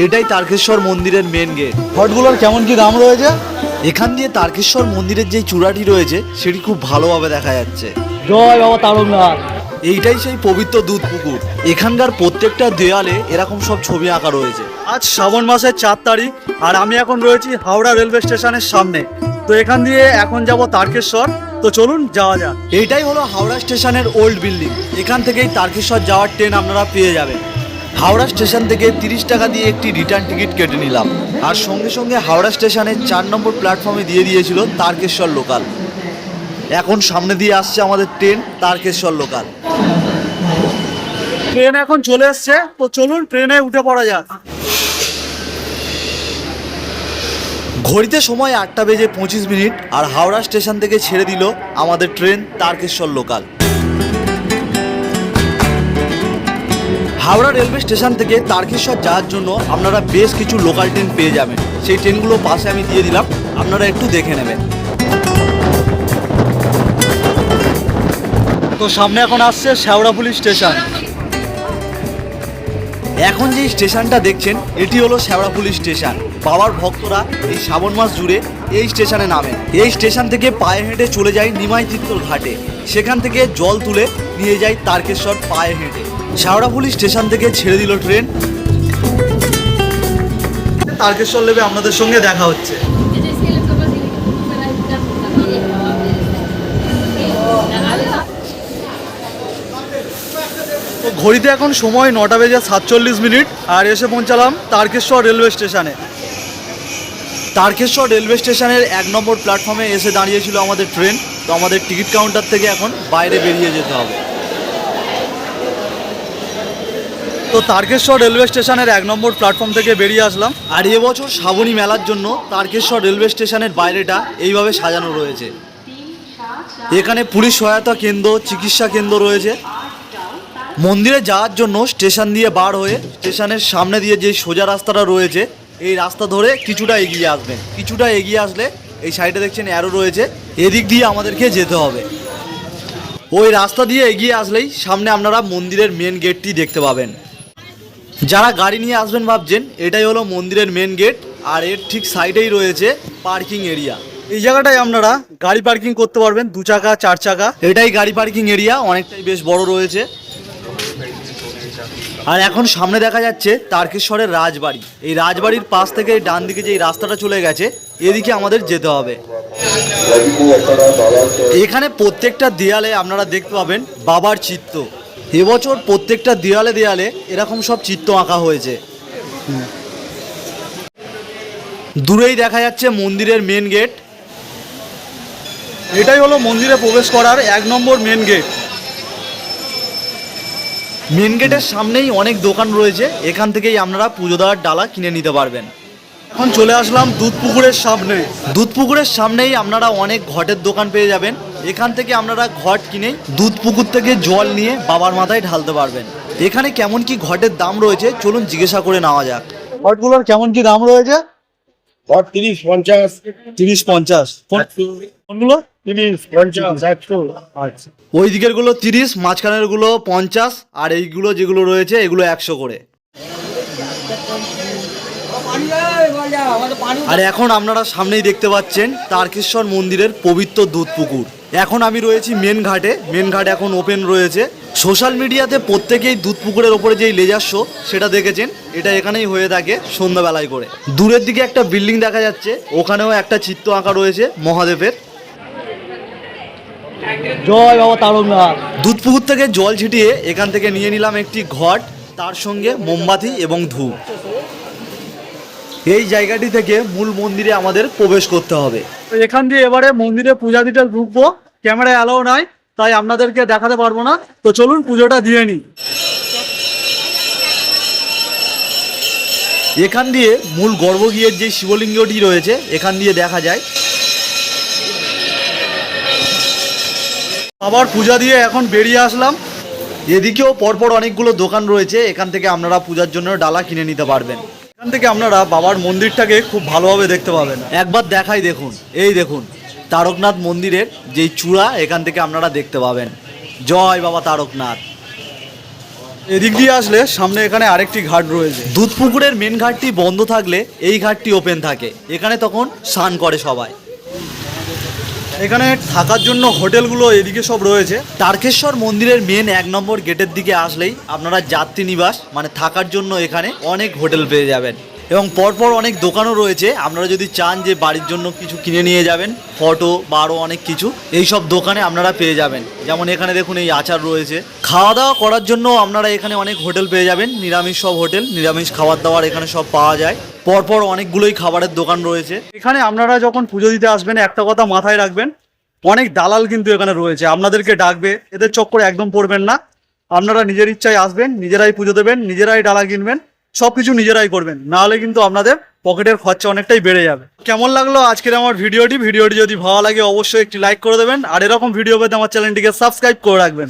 এটাই তারকেশ্বর মন্দিরের main gate. ঘটগুলোর কেমন কি দাম রয়েছে? এখান দিয়ে তারকেশ্বর মন্দিরের যে চূড়াটি রয়েছে সেটি খুব ভালোভাবে দেখা যাচ্ছে। জয় বাবা তারকনাথ। এইটাই সেই পবিত্র দুধ পুকুর। এখানকার প্রত্যেকটা দেয়ালে এরকম সব ছবি আঁকা রয়েছে। আজ শ্রাবণ মাসের 4 তারিখ আর আমি এখন রয়েছি হাওড়া রেলওয়ে স্টেশনের সামনে। তো এখান দিয়ে এখন যাব তারকেশ্বর। তো চলুন যাওয়া যাক। এইটাই হলো হাওড়া স্টেশনের ওল্ড বিল্ডিং। এখান থেকেই তারকেশ্বর যাওয়ার ট্রেন আপনারা পেয়ে যাবেন। হাওড়া স্টেশন থেকে 30 টাকা দিয়ে একটি রিটার্ন টিকিট কেটে নিলাম, আর সঙ্গে সঙ্গে হাওড়া স্টেশনের 4 নম্বর প্ল্যাটফর্মে দিয়ে দিয়েছিল তারকেশ্বর লোকাল। এখন সামনে দিয়ে আসছে আমাদের ট্রেন তারকেশ্বর লোকাল। ট্রেন এখন চলে এসছে, তো চলুন ট্রেনে উঠে পড়া যাক। ঘড়িতে সময় 8:25 আর হাওড়া স্টেশন থেকে ছেড়ে দিল আমাদের train Tarakeswar local. Howrah railway station থেকে তারকেশ্বর যাওয়ার জন্য আপনারা বেশ কিছু লোকাল ট্রেন পেয়ে যাবেন। সেই ট্রেনগুলো পাশে আমি দিয়ে দিলাম, আপনারা একটু দেখে নেবেন। তো সামনে এখন আসছে শেওড়াফুলি স্টেশন। এখন যে স্টেশনটা দেখছেন এটি হলো শেওড়াফুলি স্টেশন। বাবার ভক্তরা এই শ্রাবণ মাস জুড়ে এই স্টেশনে নামেন। এই স্টেশন থেকে পায়ে হেঁটে চলে যায় নিমাই তীর্থর ঘাটে, সেখান থেকে জল তুলে নিয়ে যায় তারকেশ্বর পায়ে হেঁটে। শেওড়াফুলি স্টেশন থেকে ছেড়ে দিল ট্রেন। তারকেশ্বর লেবে আপনাদের সঙ্গে দেখা হচ্ছে। তো ঘড়িতে এখন সময় 9:47 আর এসে পৌঁছালাম তারকেশ্বর রেলওয়ে স্টেশনে। তারকেশ্বর রেলওয়ে স্টেশনের 1 নম্বর প্ল্যাটফর্মে এসে দাঁড়িয়েছিল আমাদের ট্রেন। তো আমাদের টিকিট কাউন্টার থেকে এখন বাইরে বেরিয়ে যেতে হবে। তো তারকেশ্বর রেলওয়ে স্টেশনের 1 নম্বর প্ল্যাটফর্ম থেকে বেরিয়ে আসলাম। আর এবছর শ্রাবণী মেলার জন্য তারকেশ্বর রেলওয়ে স্টেশনের বাইরেটা এইভাবে সাজানো রয়েছে। এখানে পুলিশ সহায়তা কেন্দ্র, চিকিৎসা কেন্দ্র রয়েছে। মন্দিরে যাওয়ার জন্য স্টেশন দিয়ে বার হয়ে স্টেশনের সামনে দিয়ে যে সোজা রাস্তাটা রয়েছে এই রাস্তা ধরে কিছুটা এগিয়ে আসবেন। কিছুটা এগিয়ে আসলে এই সাইডে দেখছেন অ্যারো রয়েছে, এদিক দিয়ে আমাদেরকে যেতে হবে। ওই রাস্তা দিয়ে এগিয়ে আসলেই সামনে আপনারা মন্দিরের মেন গেটটি দেখতে পাবেন। যারা গাড়ি নিয়ে আসবেন ভাবছেন, এটাই হলো মন্দিরের মেন গেট, আর এর ঠিক সাইডেই রয়েছে পার্কিং এরিয়া। এই জায়গাটায় আপনারা গাড়ি পার্কিং করতে পারবেন, 2 চাকা 4 চাকা। এটাই গাড়ি পার্কিং এরিয়া, অনেকটাই বেশ বড় রয়েছে। আর এখন সামনে দেখা যাচ্ছে তারকেশ্বরের রাজবাড়ি। এই রাজবাড়ির পাশ থেকে ডান দিকে যে রাস্তাটা চলে গেছে এদিকে আমাদের যেতে হবে। এখানে প্রত্যেকটা দেয়ালে আপনারা দেখতে পাবেন বাবার চিত্র। এবছর প্রত্যেকটা দেয়ালে দেয়ালে এরকম সব চিত্র আঁকা হয়েছে। দূরেই দেখা যাচ্ছে মন্দিরের মেন গেট। এটাই হলো মন্দিরে প্রবেশ করার 1 নম্বর মেন গেট। মেন গেটের সামনেই অনেক দোকান রয়েছে, এখান থেকেই আপনারা পুজো দেওয়ার ডালা কিনে নিতে পারবেন। এখন চলে আসলাম দুধ পুকুরের সামনে। দুধ পুকুরের সামনেই আপনারা অনেক ঘটের দোকান পেয়ে যাবেন। এখান থেকে আপনারা ঘট কিনেই দুধ পুকুর থেকে জল নিয়ে বাবার মাথায় ঢালতে পারবেন। এখানে কেমন কি ঘটের দাম রয়েছে চলুন জিজ্ঞাসা করে নেওয়া যাক। ঘটগুলোর কেমন কি দাম রয়েছে? ঘট 30-50, 30-50। কোনগুলো? 30-50, 100। আচ্ছা। ওই দিকের গুলো 30, মাঝখানের গুলো 50, আর এইগুলো যেগুলো রয়েছে এগুলো 100 করে। আর এখন আপনারা সামনেই দেখতে পাচ্ছেন তারকেশ্বর মন্দিরের পবিত্র দুধ পুকুর। এখন আমি রয়েছি মেন ঘাটে। মেন ঘাট এখন ওপেন রয়েছে। সোশ্যাল মিডিয়াতে প্রত্যেকেই দুধ পুকুরের ওপরে যেই লেজার শো সেটা দেখেছেন, এটা এখানেই হয়ে থাকে সন্ধ্যাবেলায় করে। দূরের দিকে একটা বিল্ডিং দেখা যাচ্ছে, ওখানেও একটা চিত্র আঁকা রয়েছে মহাদেবের। জয় বাবা তারকনাথ। দুধ পুকুর থেকে জল ছিটিয়ে এখান থেকে নিয়ে নিলাম একটি ঘট, তার সঙ্গে মোমবাতি এবং ধূপ। এই জায়গাটি থেকে মূল মন্দিরে আমাদের প্রবেশ করতে হবে। তো এখান দিয়ে এবারে মন্দিরে পূজা দিতে ঢুকবো। ক্যামেরা অ্যালাউ নাই, তাই আপনাদেরকে দেখাতে পারবো না। তো চলুন পুজোটা দিয়ে নিই। এখান দিয়ে মূল গর্ভগৃহের যে শিবলিঙ্গটি রয়েছে এখান দিয়ে দেখা যায়। আবার পূজা দিয়ে এখন বেরিয়ে আসলাম। এদিকেও পরপর অনেকগুলো দোকান রয়েছে, এখান থেকে আপনারা পূজার জন্য ডালা কিনে নিতে পারবেন। এখান থেকে আপনারা বাবার মন্দিরটাকে খুব ভালোভাবে দেখতে পাবেন। একবার দেখাই, দেখুন, এই দেখুন তারকনাথ মন্দিরের যেই চূড়া, এখান থেকে আপনারা দেখতে পাবেন। জয় বাবা তারকনাথ। এদিক দিয়ে আসলে সামনে এখানে আরেকটি ঘাট রয়েছে। দুধপুকুরের মেন ঘাটটি বন্ধ থাকলে এই ঘাটটি ওপেন থাকে, এখানে তখন স্নান করে সবাই। এখানে থাকার জন্য হোটেলগুলো এদিকে সব রয়েছে। তারকেশ্বর মন্দিরের মেন 1 নম্বর গেটের দিকে আসলেই আপনারা যাত্রী নিবাস মানে থাকার জন্য এখানে অনেক হোটেল পেয়ে যাবেন এবং পরপর অনেক দোকানও রয়েছে। আপনারা যদি চান যে বাড়ির জন্য কিছু কিনে নিয়ে যাবেন, ফটো বা আরও অনেক কিছু, এই সব দোকানে আপনারা পেয়ে যাবেন। যেমন এখানে দেখুন এই আচার রয়েছে। খাওয়া দাওয়া করার জন্য আপনারা এখানে অনেক হোটেল পেয়ে যাবেন, নিরামিষ সব হোটেল, নিরামিষ খাবার দাবার এখানে সব পাওয়া যায়। পরপর অনেকগুলোই খাবারের দোকান রয়েছে। এখানে আপনারা যখন পুজো দিতে আসবেন একটা কথা মাথায় রাখবেন, অনেক দালাল কিন্তু এখানে রয়েছে, আপনাদেরকে ডাকবে, এদের চক্করে একদম পড়বেন না। আপনারা নিজের ইচ্ছায় আসবেন, নিজেরাই পুজো দেবেন, নিজেরাই ডালা কিনবেন, সব কিছু নিজেরাই করবেন, নাহলে কিন্তু আপনাদের পকেটের খরচা অনেকটাই বেড়ে যাবে। কেমন লাগলো আজকের আমার ভিডিওটি যদি ভালো লাগে অবশ্যই একটি লাইক করে দেবেন, আর এরকম ভিডিও পেতে আমার চ্যানেলটিকে সাবস্ক্রাইব করে রাখবেন।